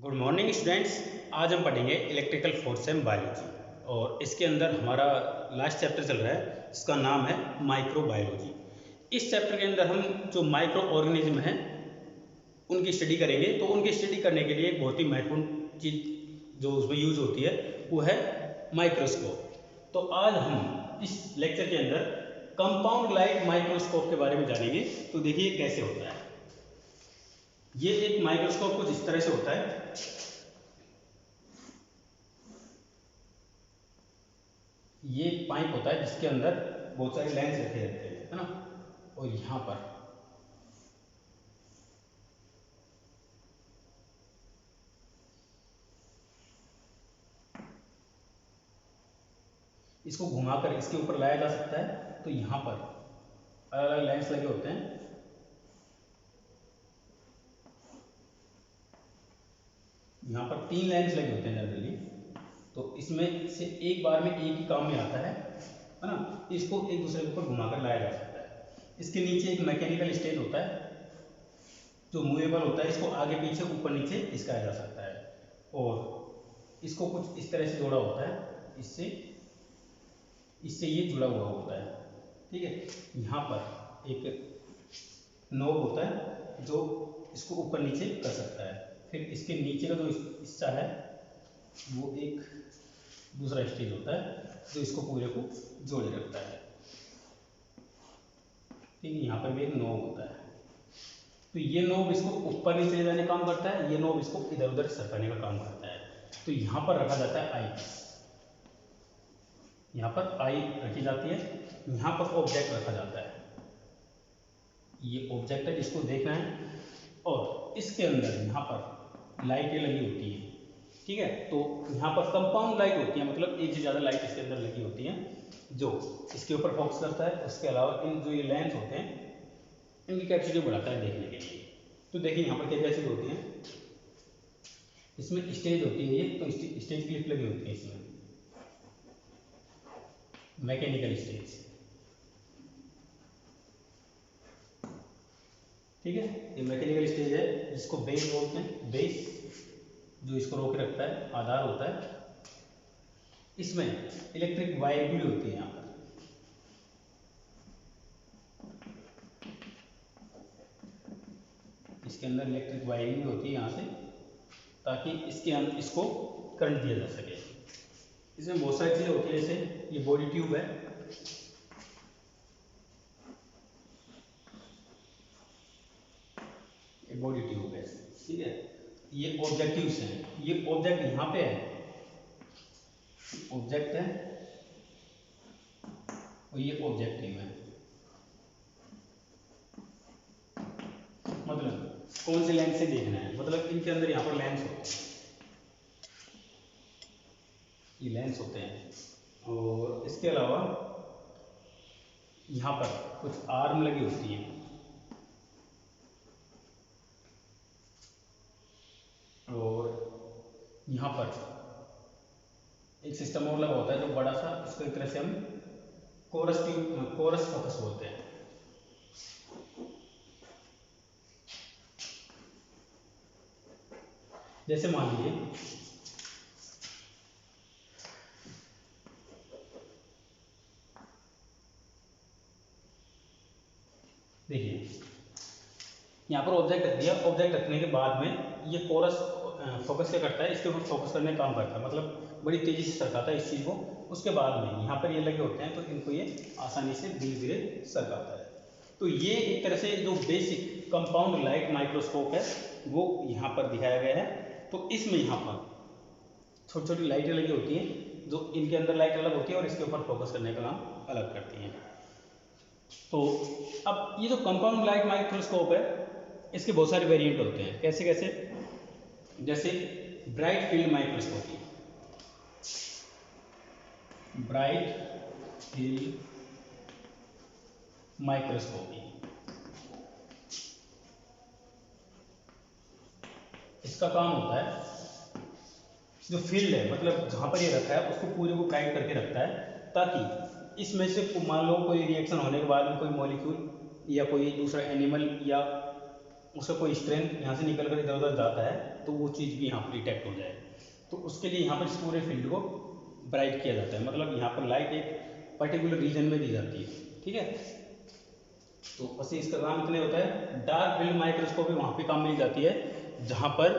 Good morning students. आज हम पढ़ेंगे इलेक्ट्रिकल फोर्स एंड बायोलॉजी और इसके अंदर हमारा लास्ट चैप्टर चल रहा है जिसका नाम है माइक्रोबायोलॉजी। इस चैप्टर के अंदर हम जो माइक्रो ऑर्गेनिज्म हैं उनकी स्टडी करेंगे। तो उनकी स्टडी करने के लिए एक बहुत ही महत्वपूर्ण चीज़ जो उसमें यूज होती है वो है माइक्रोस्कोप। तो आज हम इस लेक्चर के अंदर कंपाउंड लाइट माइक्रोस्कोप के बारे में जानेंगे। तो देखिए कैसे होता है। ये एक माइक्रोस्कोप कुछ इस तरह से होता है। ये एक पाइप होता है जिसके अंदर बहुत सारे लेंस रखे रहते हैं, है ना। और यहाँ पर इसको घुमाकर इसके ऊपर लाया जा सकता है। तो यहाँ पर अलग अलग लेंस लगे होते हैं। यहाँ पर 3 लेंस लगे होते हैं जनरली। तो इसमें से एक बार में एक ही काम में आता है ना। इसको एक दूसरे के ऊपर घुमाकर लाया जा सकता है। इसके नीचे एक मैकेनिकल स्टेज होता है जो मूवेबल होता है। इसको आगे पीछे ऊपर नीचे खिसकाया जा सकता है और इसको कुछ इस तरह से जोड़ा होता है। इससे ये जुड़ा हुआ होता है, ठीक है। यहाँ पर एक नोब होता है जो इसको ऊपर नीचे कर सकता है। फिर इसके नीचे का जो हिस्सा है वो एक दूसरा स्टेज होता है जो इसको पूरे को जोड़े रखता है, ठीक है। यहाँ पर भी एक नोब होता है। तो ये नोब इसको ऊपर नीचे ले जाने का काम करता है, ये नोब इसको इधर उधर सरकाने का काम करता है। तो यहाँ पर रखा जाता है आई, यहाँ पर आई रखी जाती है। यहाँ पर ऑब्जेक्ट रखा जाता है, ये ऑब्जेक्ट है जिसको देखना है। और इसके अंदर यहाँ पर लाइटें लगी होती हैं, ठीक है। तो यहाँ पर कंपाउंड लाइट होती है, मतलब एक से ज़्यादा लाइट इसके अंदर लगी होती हैं जो इसके ऊपर फोकस करता है। उसके अलावा इन जो ये लेंस होते हैं इनकी कैपेसिटी बढ़ाता है देखने के लिए। तो देखिए यहाँ पर क्या कैपेसिटी होती है। इसमें स्टेज होती है, ये तो स्टेज क्लिप लगी होती है इसमें, मैकेनिकल स्टेज, ठीक है। ये मैकेनिकल स्टेज है जिसको बेस बोलते हैं। बेस जो इसको रोके रखता है, आधार होता है। इसमें इलेक्ट्रिक वायर भी होती है यहाँ पर, इसके अंदर इलेक्ट्रिक वायरिंग भी होती है यहाँ से, ताकि इसके अंदर इसको करंट दिया जा सके। इसमें बहुत सारी चीज़ें होती है, जैसे ये बॉडी ट्यूब है, ये बॉडी ट्यूब है, ठीक है। ये ऑब्जेक्टिव्स हैं, ये ऑब्जेक्ट यहाँ पे है, ऑब्जेक्ट है और ये ऑब्जेक्टिव है। मतलब कौन से लेंस से देखना है, मतलब इनके अंदर यहाँ पर लेंस होते हैं, ये लेंस होते हैं। और इसके अलावा यहाँ पर कुछ आर्म लगी होती है, और यहाँ पर एक सिस्टम और लगा होता है जो बड़ा सा, इसको एक तरह से हम कोरस फोकस बोलते हैं। जैसे मान लीजिए देखिए यहाँ पर ऑब्जेक्ट रख दिया। ऑब्जेक्ट रखने के बाद में ये कोरस फोकस क्या करता है, इसके ऊपर फोकस करने का काम करता है, मतलब बड़ी तेजी से सरकाता है इस चीज़ को। उसके बाद में यहाँ पर ये लगे होते हैं, तो इनको ये आसानी से धीरे धीरे सरकाता है। तो ये एक तरह से जो बेसिक कंपाउंड लाइट माइक्रोस्कोप है वो यहाँ पर दिखाया गया है। तो इसमें यहाँ पर छोटी छोटी लाइटें लगी होती हैं, जो इनके अंदर लाइट अलग होती है और इसके ऊपर फोकस करने का काम अलग करती हैं। तो अब ये जो कंपाउंड लाइट माइक्रोस्कोप है इसके बहुत सारे वेरिएंट होते हैं। कैसे कैसे, जैसे bright field microscopy, bright field microscopy, इसका काम होता है जो फील्ड है, मतलब जहाँ पर ये रखा है उसको पूरे को ब्राइट करके रखता है, ताकि इसमें से मान लो कोई रिएक्शन होने के बाद में कोई मॉलिक्यूल या कोई दूसरा एनिमल या उसका कोई स्ट्रेंथ यहाँ से निकल कर इधर उधर जाता है तो वो चीज़ भी यहाँ पर डिटेक्ट हो जाए। तो उसके लिए यहाँ पर इस पूरे फील्ड को ब्राइट किया जाता है, मतलब यहाँ पर लाइट एक पर्टिकुलर रीजन में दी जाती है, ठीक है। तो बस इसका काम इतने होता है। डार्क फील्ड माइक्रोस्कोपी वहाँ पे काम मिल जाती है जहाँ पर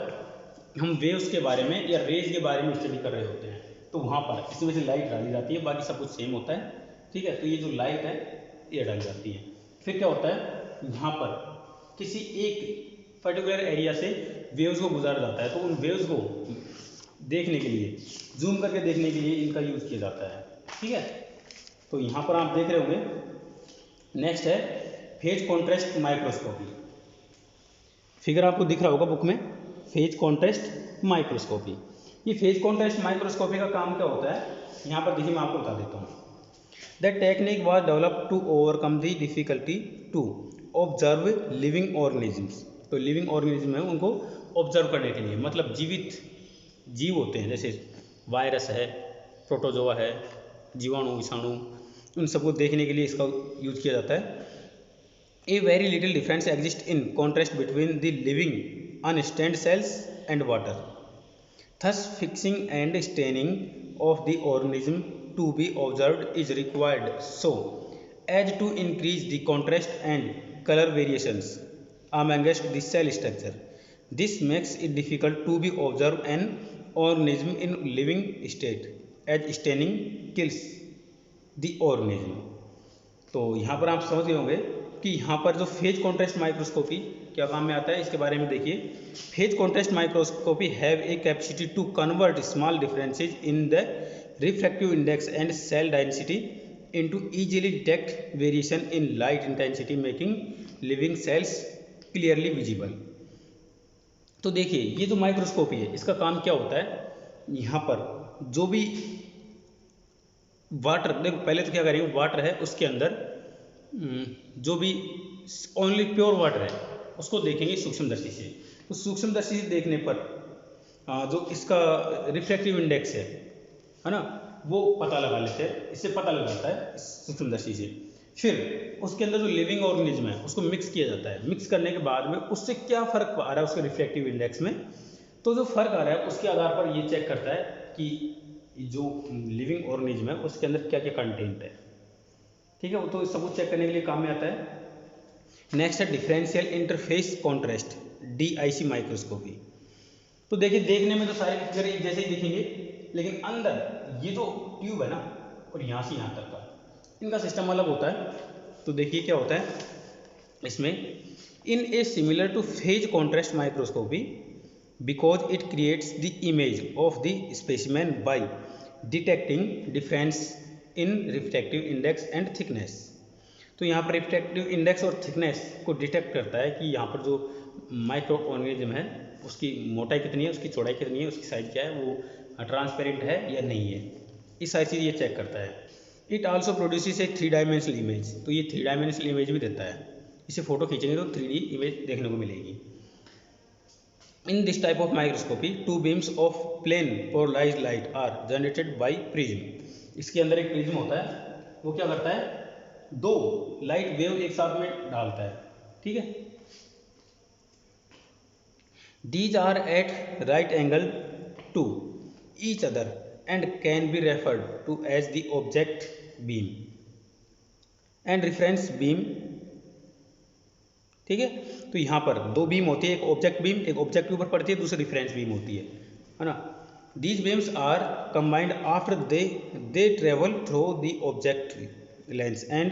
हम वेव्स के बारे में या रेज के बारे में स्टडी कर रहे होते हैं, तो वहाँ पर इसमें से लाइट डाली जाती है, बाकी सब कुछ सेम होता है, ठीक है। तो ये जो लाइट है ये डाली जाती है। फिर क्या होता है, यहाँ पर किसी एक पर्टिकुलर एरिया से वेव्स को गुजारा जाता है, तो उन वेव्स को देखने के लिए, जूम करके देखने के लिए इनका यूज़ किया जाता है, ठीक है। तो यहाँ पर आप देख रहे होंगे। नेक्स्ट है फेज कॉन्ट्रास्ट माइक्रोस्कोपी। फिगर आपको दिख रहा होगा बुक में, फेज कॉन्ट्रास्ट माइक्रोस्कोपी। ये फेज कॉन्ट्रास्ट माइक्रोस्कोपी का काम क्या होता है, यहाँ पर देखिए मैं आपको बता देता हूँ। The technique was developed to overcome the difficulty to observe living organisms. तो लिविंग ऑर्गेनिज्म है उनको ऑब्जर्व करने के लिए, मतलब जीवित जीव होते हैं, जैसे वायरस है, प्रोटोजोआ है, जीवाणु विषाणु, उन सबको देखने के लिए इसका यूज किया जाता है। A very little difference exists in contrast between the living unstained cells and water. Thus, fixing and staining of the organism to be observed is required so as to increase the contrast and color variations amongst the cell structure. This makes it difficult to be observe an organism in living state as staining kills the organism. तो यहाँ पर आप समझ गए होंगे कि यहाँ पर जो फेज कॉन्ट्रास्ट माइक्रोस्कोपी क्या काम में आता है, इसके बारे में देखिए। Phase contrast microscopy have a capacity to convert small differences in the refractive index and cell density into easily detect variation in light intensity making living cells clearly visible. तो देखिए ये जो माइक्रोस्कोपी है इसका काम क्या होता है, यहाँ पर जो भी वाटर, देखो पहले तो क्या करेंगे, वाटर है उसके अंदर जो भी ओनली प्योर वाटर है उसको देखेंगे सूक्ष्मदर्शी से। तो सूक्ष्मदर्शी से देखने पर जो इसका रिफ्रैक्टिव इंडेक्स है ना, वो पता लगा लेते हैं, इससे पता लग जाता है सूक्ष्मदर्शी से। फिर उसके अंदर जो लिविंग ऑर्गेनिज्म है उसको मिक्स किया जाता है। मिक्स करने के बाद में उससे क्या फ़र्क आ रहा है उसके रिफ्रैक्टिव इंडेक्स में, तो जो फ़र्क आ रहा है उसके आधार पर ये चेक करता है कि जो लिविंग ऑर्गेनिज्म है उसके अंदर क्या क्या कंटेंट है, ठीक है। वो तो सब कुछ चेक करने के लिए काम में आता है। नेक्स्ट है differential interface contrast, DIC microscopy. तो देखिए देखने में तो सारे फिगर एक जैसे ही दिखेंगे, लेकिन अंदर ये जो ट्यूब है ना और यहाँ से यहाँ तक का इनका सिस्टम अलग होता है। तो देखिए क्या होता है इसमें, in a similar to phase contrast microscopy because it creates the image of the specimen by detecting difference in refractive index and thickness. तो यहाँ पर रिफ्रैक्टिव इंडेक्स और थिकनेस को डिटेक्ट करता है कि यहाँ पर जो माइक्रो ऑर्गेनिज्म है उसकी मोटाई कितनी है, उसकी चौड़ाई कितनी है, उसकी साइज क्या है, वो ट्रांसपेरेंट है या नहीं है, इस सारी चीज़ ये चेक करता है। It also produces A 3 dimensional image. तो ये 3 डायमेंशनल इमेज भी देता है, इसे फोटो खींचेंगे तो 3D इमेज देखने को मिलेगी। In this type of microscopy, 2 beams of plane polarized light are generated by prism. इसके अंदर एक प्रिज्म होता है, वो क्या करता है, 2 लाइट वेव एक साथ में डालता है, ठीक है। These are at right angle to each other and can be referred to as the object beam and reference beam, ठीक है। तो यहाँ पर 2 बीम होती है, एक ऑब्जेक्ट बीम, एक ऑब्जेक्ट के ऊपर पड़ती है, दूसरी रिफरेंस बीम होती है ना। These beams are combined after they travel through the object lens and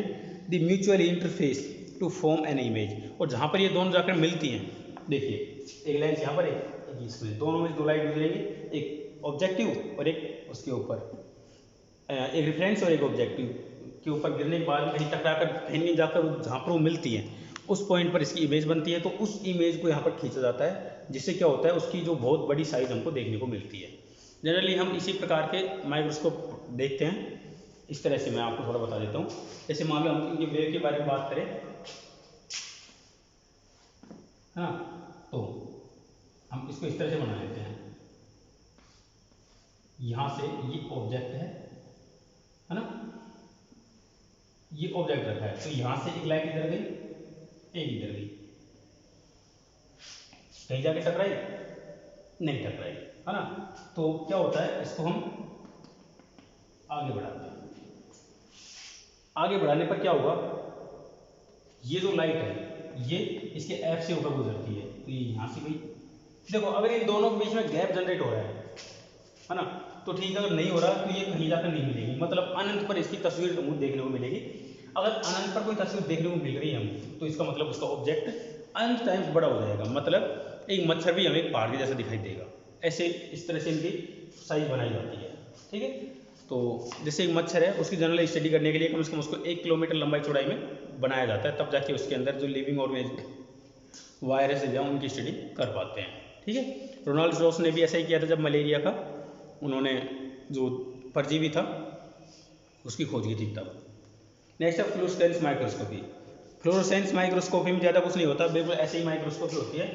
the mutual interface to form an image. और जहाँ पर ये दोनों जाकर मिलती हैं, देखिए एक लेंस यहाँ पर एक इसमें, दोनों में 2 लाइट गुजरेंगी, एक ऑब्जेक्टिव और एक उसके ऊपर, एक रिफरेंस और एक ऑब्जेक्टिव के ऊपर गिरने के बाद कहीं टकरा कर कहीं जाकर जहाँ पर वो मिलती हैं उस पॉइंट पर इसकी इमेज बनती है। तो उस इमेज को यहाँ पर खींचा जाता है, जिससे क्या होता है उसकी जो बहुत बड़ी साइज हमको देखने को मिलती है। जनरली हम इसी प्रकार के माइक्रोस्कोप देखते हैं। इस तरह से मैं आपको थोड़ा बता देता हूँ। जैसे मान लो हम इनके वेव के बारे में बात करें, हाँ, तो हम इसको इस तरह से बना लेते हैं। यहाँ से ये ऑब्जेक्ट है ना, ये ऑब्जेक्ट रखा है, तो यहाँ से एक लाइट इधर गई, एक इधर गई, कहीं जाके टकराई? नहीं टकराई, है ना। तो क्या होता है, इसको हम आगे बढ़ाते हैं। आगे बढ़ाने पर क्या होगा, ये जो लाइट है ये इसके एफ से होकर गुजरती है, तो ये यहाँ से गई। देखो अगर इन दोनों के बीच में गैप जनरेट हो रहा है ना, तो ठीक है। अगर नहीं हो रहा तो ये कहीं जाकर नहीं मिलेगी, मतलब अनंत पर इसकी तस्वीर मुझे देखने को मिलेगी। अगर अनंत पर कोई तस्वीर देखने को मिल रही है हमको, तो इसका मतलब उसका ऑब्जेक्ट अनंत टाइम्स बड़ा हो जाएगा, मतलब एक मच्छर भी हमें एक पहाड़ के जैसा दिखाई देगा। ऐसे इस तरह से इनकी साइज बनाई जाती है, ठीक है। तो जैसे एक मच्छर है, उसकी जनरल स्टडी करने के लिए कम से कम उसको 1 किलोमीटर लंबाई चौड़ाई में बनाया जाता है, तब जाके उसके अंदर जो लिविंग ऑर्गेनिज्म वायरस है उनकी स्टडी कर पाते हैं, ठीक है। रोनाल्ड रॉस ने भी ऐसा ही किया था, जब मलेरिया का उन्होंने जो परजीवी था उसकी खोज की थी तब। नेक्स्ट है फ्लोरोसेंस माइक्रोस्कोपी। फ्लोरोसेंस माइक्रोस्कोपी में ज़्यादा कुछ नहीं होता, बिल्कुल ऐसे ही माइक्रोस्कोपी होती है,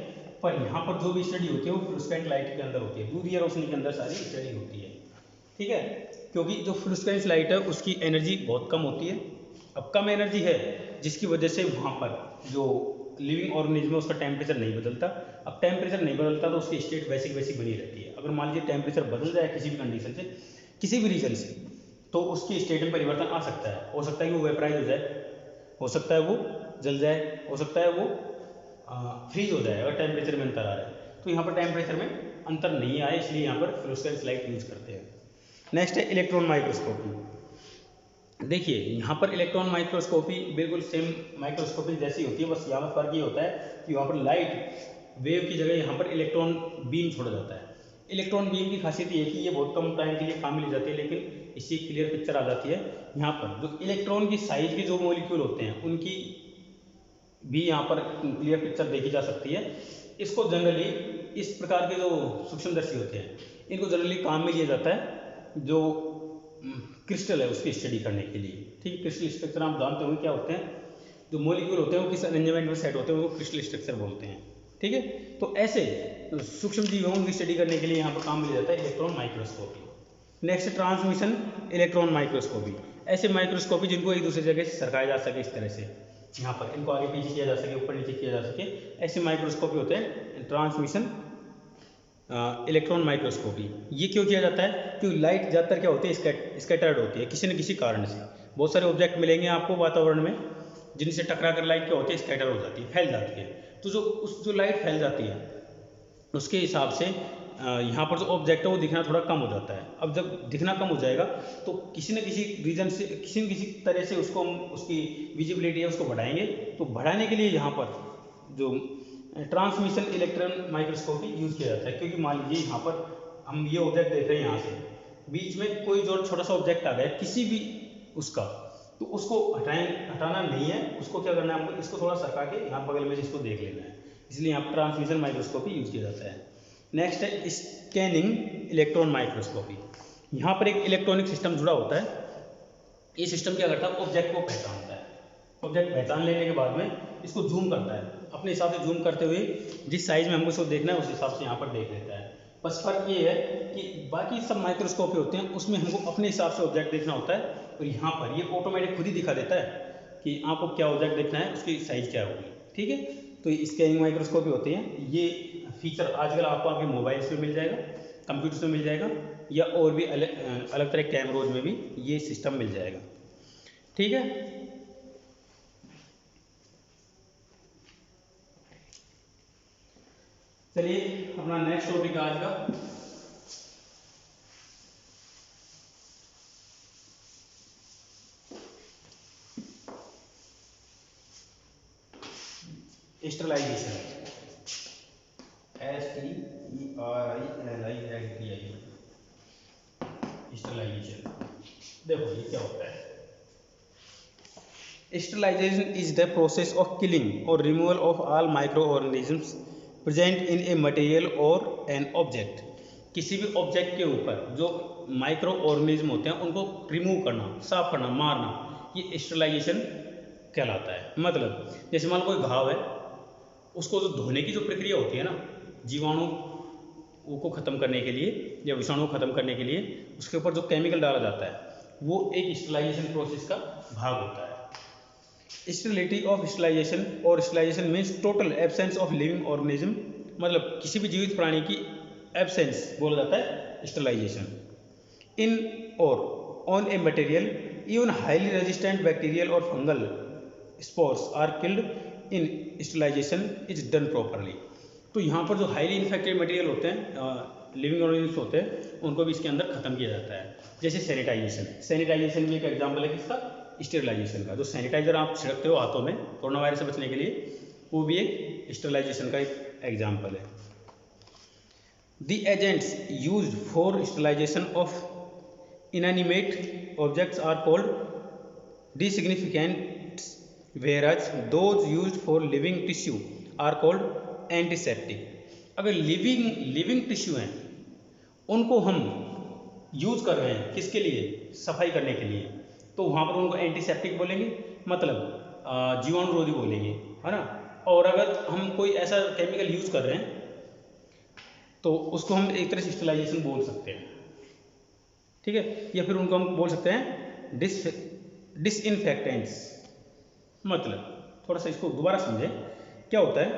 पर यहाँ पर जो भी स्टडी होती है वो फ्लूरोसेंट लाइट के अंदर होती है, दूर या रोशनी के अंदर सारी स्टडी होती है, ठीक है। क्योंकि जो फ्लूरोसेंस लाइट है उसकी एनर्जी बहुत कम होती है। अब कम एनर्जी है जिसकी वजह से वहाँ पर जो लिविंग ऑर्गेनिज्म है उसका टेम्परेचर नहीं बदलता। अब टेम्परेचर नहीं बदलता तो उसकी स्टेट वैसी वैसी बनी रहती है। अगर मान लीजिए टेम्परेचर बदल जाए किसी भी कंडीशन से, किसी भी रीजन से, तो उसकी स्टेट में परिवर्तन आ सकता है। हो सकता है कि वो वेपराइज हो जाए, हो सकता है वो जल जाए, हो सकता है वो फ्रीज हो जाए अगर टेम्परेचर में अंतर आ रहा है। तो यहाँ पर टेम्परेचर में अंतर नहीं आए, इसलिए यहाँ पर फ्लोरोसेंस लाइट यूज करते हैं। नेक्स्ट है इलेक्ट्रॉन माइक्रोस्कोपी। देखिए यहाँ पर इलेक्ट्रॉन माइक्रोस्कोपी बिल्कुल सेम माइक्रोस्कोपी जैसी होती है, बस यहाँ पर फर्क ये होता है कि वहाँ पर लाइट वेव की जगह यहाँ पर इलेक्ट्रॉन बीम छोड़ा जाता है। इलेक्ट्रॉन बीम की खासियत ये है कि ये बहुत कम टाइम के लिए काम ली जाती है, लेकिन इसकी क्लियर पिक्चर आ जाती है। यहाँ पर जो इलेक्ट्रॉन की साइज के जो मॉलिक्यूल होते हैं उनकी भी यहाँ पर क्लियर पिक्चर देखी जा सकती है। इसको जनरली इस प्रकार के जो सूक्ष्मदर्शी होते हैं इनको जनरली काम में लिया जाता है जो क्रिस्टल है उसकी स्टडी करने के लिए, ठीक है। क्रिस्टल स्ट्रक्चर आप जानते होंगे क्या होते हैं, जो मॉलिक्यूल होते हैं वो किस अरेंजमेंट में सेट होते हैं वो क्रिस्टल स्ट्रक्चर बोलते हैं, ठीक है। तो ऐसे सूक्ष्म जीवों की स्टडी करने के लिए यहाँ पर काम में लिया जाता है electron microscopy. Next transmission electron microscopy. ऐसे माइक्रोस्कोपी जिनको एक दूसरी जगह से सरकाया जा सके, इस तरह से यहाँ पर इनको आगे पीछे किया जा सके, ऊपर नीचे किया जा सके, ऐसे माइक्रोस्कोपी होते हैं ट्रांसमिशन इलेक्ट्रॉन माइक्रोस्कोपी। ये क्यों किया जाता है? क्योंकि लाइट ज़्यादातर क्या होती है, स्कैटर्ड होती है किसी न किसी कारण से। बहुत सारे ऑब्जेक्ट मिलेंगे आपको वातावरण में जिनसे टकरा कर लाइट क्या होती है, स्कैटर हो जाती है, फैल जाती है। तो जो लाइट फैल जाती है उसके हिसाब से यहाँ पर जो ऑब्जेक्ट है वो दिखना थोड़ा कम हो जाता है। अब जब दिखना कम हो जाएगा तो किसी न किसी रीजन से, किसी न किसी तरह से उसको हम उसकी विजिबिलिटी है उसको बढ़ाएंगे। तो बढ़ाने के लिए यहाँ पर जो ट्रांसमिशन इलेक्ट्रॉन माइक्रोस्कोपी यूज़ किया जाता है। क्योंकि मान लीजिए यहाँ पर हम ये ऑब्जेक्ट देख रहे हैं, यहाँ से बीच में कोई जो छोटा सा ऑब्जेक्ट आ गया किसी भी उसका, तो उसको हटाना नहीं है, उसको क्या करना है, हमको इसको थोड़ा सरका के यहाँ बगल में इसको देख लेना है। इसलिए यहाँ पर ट्रांसमिशन माइक्रोस्कोपी यूज़ किया जाता है। नेक्स्ट है स्कैनिंग इलेक्ट्रॉन माइक्रोस्कोपी। यहाँ पर एक इलेक्ट्रॉनिक सिस्टम जुड़ा होता है। ये सिस्टम क्या करता है, ऑब्जेक्ट को पहचानता है। ऑब्जेक्ट पहचान लेने के बाद में इसको जूम करता है, अपने हिसाब से जूम करते हुए जिस साइज में हमको इसको देखना है उस हिसाब से यहाँ पर देख लेता है। बस फर्क ये है कि बाकी सब माइक्रोस्कोपी होते हैं उसमें हमको अपने हिसाब से ऑब्जेक्ट देखना होता है, और यहाँ पर ये ऑटोमेटिक खुद ही दिखा देता है कि आपको क्या ऑब्जेक्ट देखना है, उसकी साइज क्या होगी, ठीक है। तो ये स्कैनिंग माइक्रोस्कोपी होती है। ये फीचर आजकल आपको आपके मोबाइल्स में मिल जाएगा, कंप्यूटर्स में मिल जाएगा, या और भी अलग तरह कैमरोज में भी ये सिस्टम मिल जाएगा, ठीक है। चलिए अपना नेक्स्ट टॉपिक आज का स्टरलाइजेशन, स्टरलाइजेशन। देखो ये क्या होता है। Sterilization is the process of killing और removal of all micro organisms present in a material और एन ऑब्जेक्ट। किसी भी ऑब्जेक्ट के ऊपर जो माइक्रो ऑर्गेनिज्म होते हैं उनको रिमूव करना, साफ करना, मारना, ये स्टरलाइजेशन कहलाता है। मतलब जैसे मान लो कोई घाव है, उसको जो धोने की जो प्रक्रिया होती है ना, जीवाणु को ख़त्म करने के लिए या विषाणु को ख़त्म करने के लिए उसके ऊपर जो केमिकल डाला जाता है वो एक स्टरलाइजेशन प्रोसेस का भाग होता है। स्टेरिलिटी ऑफ स्टरलाइजेशन, और sterilization means total absence of living organism मतलब किसी भी जीवित प्राणी की एब्सेंस बोला जाता है स्टरलाइजेशन। इन और on a material even highly resistant bacterial और fungal spores are killed in sterilization is done properly. तो यहाँ पर जो हाईली इन्फेक्टेड मटेरियल होते हैं, लिविंग ऑर्गेनिज्म होते हैं, उनको भी इसके अंदर ख़त्म किया जाता है। जैसे सैनिटाइजेशन, सैनिटाइजेशन भी एक एग्जाम्पल है किसका, स्टेरिलाइजेशन का। जो सैनिटाइजर आप छिड़कते हो हाथों में कोरोना वायरस से बचने के लिए, वो भी एक स्टेरिलाइजेशन का एक एग्जाम्पल है। The agents used for sterilization of inanimate objects are called disinfectants, whereas those used for living tissue are called antiseptic। अगर लिविंग टिश्यू हैं उनको हम यूज़ कर रहे हैं किसके लिए, सफाई करने के लिए, तो वहाँ पर उनको एंटीसेप्टिक बोलेंगे, मतलब जीवाणुरोधी बोलेंगे, है ना। और अगर हम कोई ऐसा केमिकल यूज़ कर रहे हैं तो उसको हम एक तरह से स्टेरिलाइजेशन बोल सकते हैं, ठीक है। या फिर उनको हम बोल सकते हैं डिसइंफेक्टेंट्स। मतलब थोड़ा सा इसको दोबारा समझें, क्या होता है,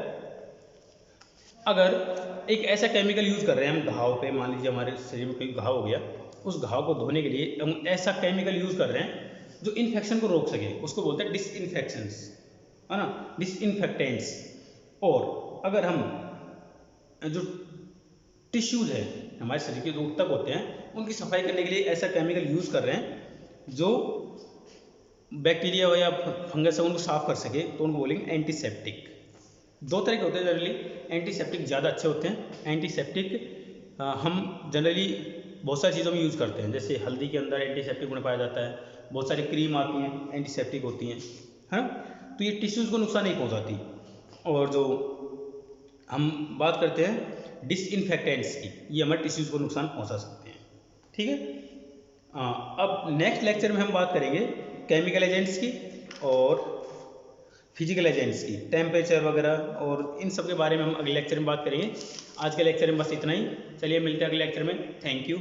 अगर एक ऐसा केमिकल यूज़ कर रहे हैं हम घाव पे, मान लीजिए हमारे शरीर में कोई घाव हो गया, उस घाव को धोने के लिए हम ऐसा केमिकल यूज़ कर रहे हैं जो इन्फेक्शन को रोक सके, उसको बोलते हैं डिसइंफेक्शंस, है ना, डिसइंफेक्टेंट्स। और अगर हम जो टिश्यूज़ है हमारे शरीर के जो ऊतक होते हैं उनकी सफाई करने के लिए ऐसा केमिकल यूज़ कर रहे हैं जो बैक्टीरिया या फंगस है उनको साफ कर सके, तो उनको बोलेंगे एंटीसेप्टिक। दो तरह के होते हैं जनरली, एंटीसेप्टिक ज़्यादा अच्छे होते हैं। एंटीसेप्टिक हम जनरली बहुत सारी चीज़ों में यूज़ करते हैं, जैसे हल्दी के अंदर एंटीसेप्टिक गुण पाया जाता है, बहुत सारी क्रीम आती हैं एंटीसेप्टिक होती हैं, है ना। तो ये टिश्यूज़ को नुकसान नहीं पहुँचाती। और जो हम बात करते हैं डिसइंफेक्टेंट्स की, ये हमारे टिश्यूज़ को नुकसान पहुँचा सकते हैं, ठीक है। अब नेक्स्ट लेक्चर में हम बात करेंगे केमिकल एजेंट्स की और फिजिकल एजेंट्स की, टेम्परेचर वगैरह, और इन सब के बारे में हम अगले लेक्चर में बात करेंगे। आज के लेक्चर में बस इतना ही, चलिए मिलते हैं अगले लेक्चर में। Thank you.